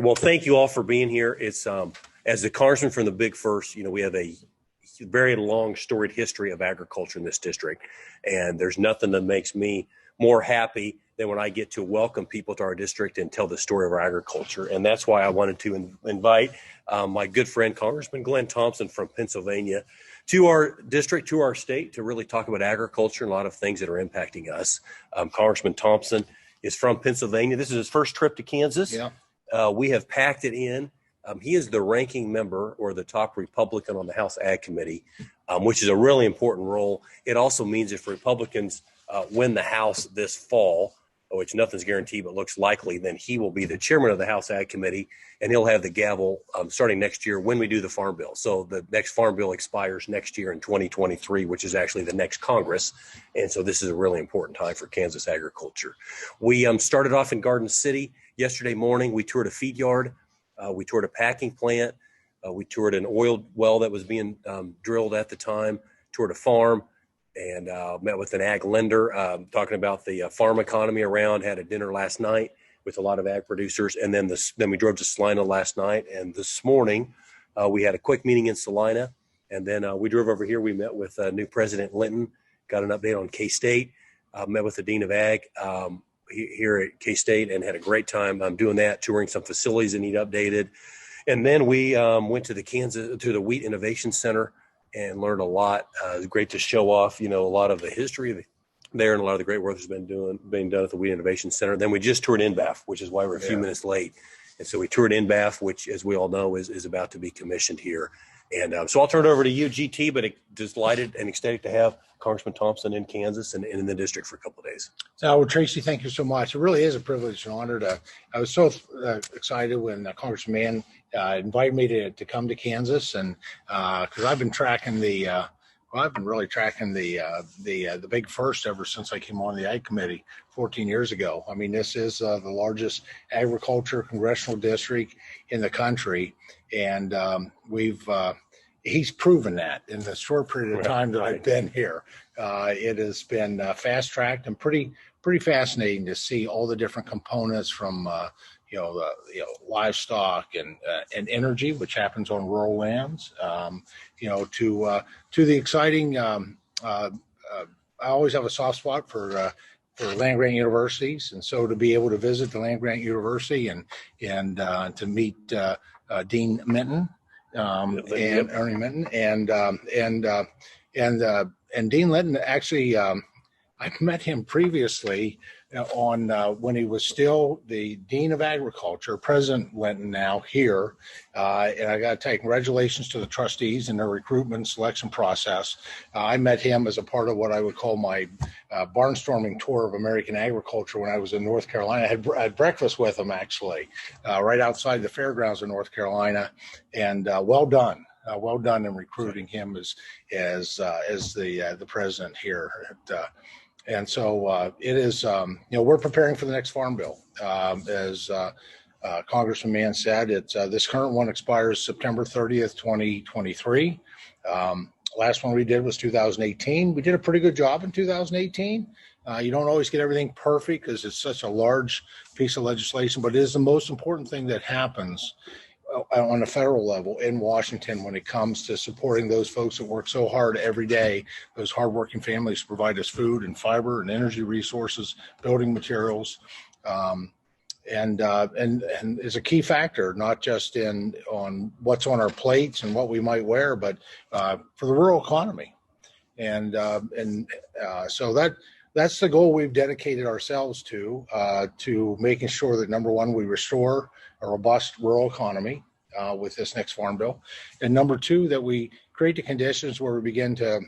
Well, thank you all for being here. It's as the congressman from the Big First, we have a very long, storied history of agriculture in this district, and there's nothing that makes me more happy than when I get to welcome people to our district and tell the story of our agriculture. And that's why I wanted to invite my good friend, Congressman Glenn Thompson from Pennsylvania, to our district, to our state, to really talk about agriculture and a lot of things that are impacting us. Congressman Thompson is from Pennsylvania. This is his first trip to Kansas. Yeah. We have packed it in. He is the ranking member or the top Republican on the House Ag Committee, which is a really important role. It also means if Republicans win the House this fall, which nothing's guaranteed but looks likely, then he will be the chairman of the House Ag Committee, and he'll have the gavel starting next year when we do the Farm Bill. So the next Farm Bill expires next year in 2023, which is actually the next Congress. And so this is a really important time for Kansas agriculture. We started off in Garden City yesterday morning. We toured a feed yard. We toured a packing plant. We toured an oil well that was being drilled at the time, toured a farm, and met with an ag lender talking about the farm economy around, had a dinner last night with a lot of ag producers. And then we drove to Salina last night. And this morning we had a quick meeting in Salina. And then we drove over here. We met with new President Linton, got an update on K-State, met with the Dean of Ag here at K-State and had a great time doing that, touring some facilities that need updated. And then we went to the Wheat Innovation Center and learned a lot. It was great to show off, a lot of the history there and a lot of the great work that's being done at the Wheat Innovation Center. Then we just toured NBAF, which is why we're a few minutes late. And so we toured NBAF, which, as we all know, is about to be commissioned here. And so I'll turn it over to you, GT, but delighted and ecstatic to have Congressman Thompson in Kansas and in the district for a couple of days. Well, Tracey, thank you so much. It really is a privilege and honor I was so excited when Congressman Mann invited me to come to Kansas, and because I've been tracking I've been really tracking the Big First ever since I came on the Ag Committee 14 years ago. I mean, this is the largest agriculture congressional district in the country, and he's proven that in the short period of time that I've been here. It has been fast-tracked and pretty fascinating to see all the different components from livestock and energy, which happens on rural lands, to the exciting. I always have a soft spot for land grant universities, and so to be able to visit the land grant university and to meet Dean Minton and Ernie Minton and Dean Linton. Actually, I've met him previously on when he was still the Dean of Agriculture, President Linton now here. And I got to tell you, congratulations to the trustees and their recruitment selection process. I met him as a part of what I would call my barnstorming tour of American agriculture when I was in North Carolina. I had breakfast with him, actually, right outside the fairgrounds of North Carolina. And well done in recruiting him as the president here. And so it is, we're preparing for the next Farm Bill. As Congressman Mann said, this current one expires September 30th, 2023. Last one we did was 2018. We did a pretty good job in 2018. You don't always get everything perfect because it's such a large piece of legislation, but it is the most important thing that happens on a federal level in Washington when it comes to supporting those folks that work so hard every day, those hardworking families provide us food and fiber and energy resources, building materials, and is a key factor, not just on what's on our plates and what we might wear, but for the rural economy. So that's the goal we've dedicated ourselves to making sure that, number one, we restore a robust rural economy with this next Farm Bill, and number two, that we create the conditions where we begin to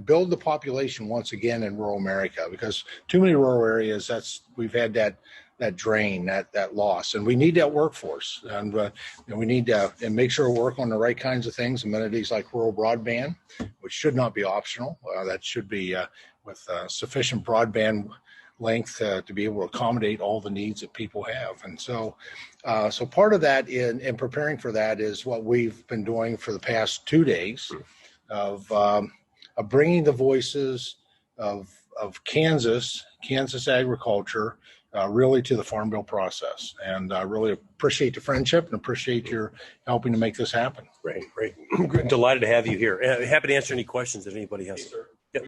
build the population once again in rural America, because too many rural areas, we've had that drain, that loss, and we need that workforce, and we need to make sure we work on the right kinds of things, amenities like rural broadband, which should not be optional. That should be with sufficient broadband length to be able to accommodate all the needs that people have. And so part of that in preparing for that is what we've been doing for the past 2 days of bringing the voices of Kansas agriculture really to the Farm Bill process. And I really appreciate the friendship and appreciate your helping to make this happen. Great. Delighted to have you here. Happy to answer any questions if anybody has.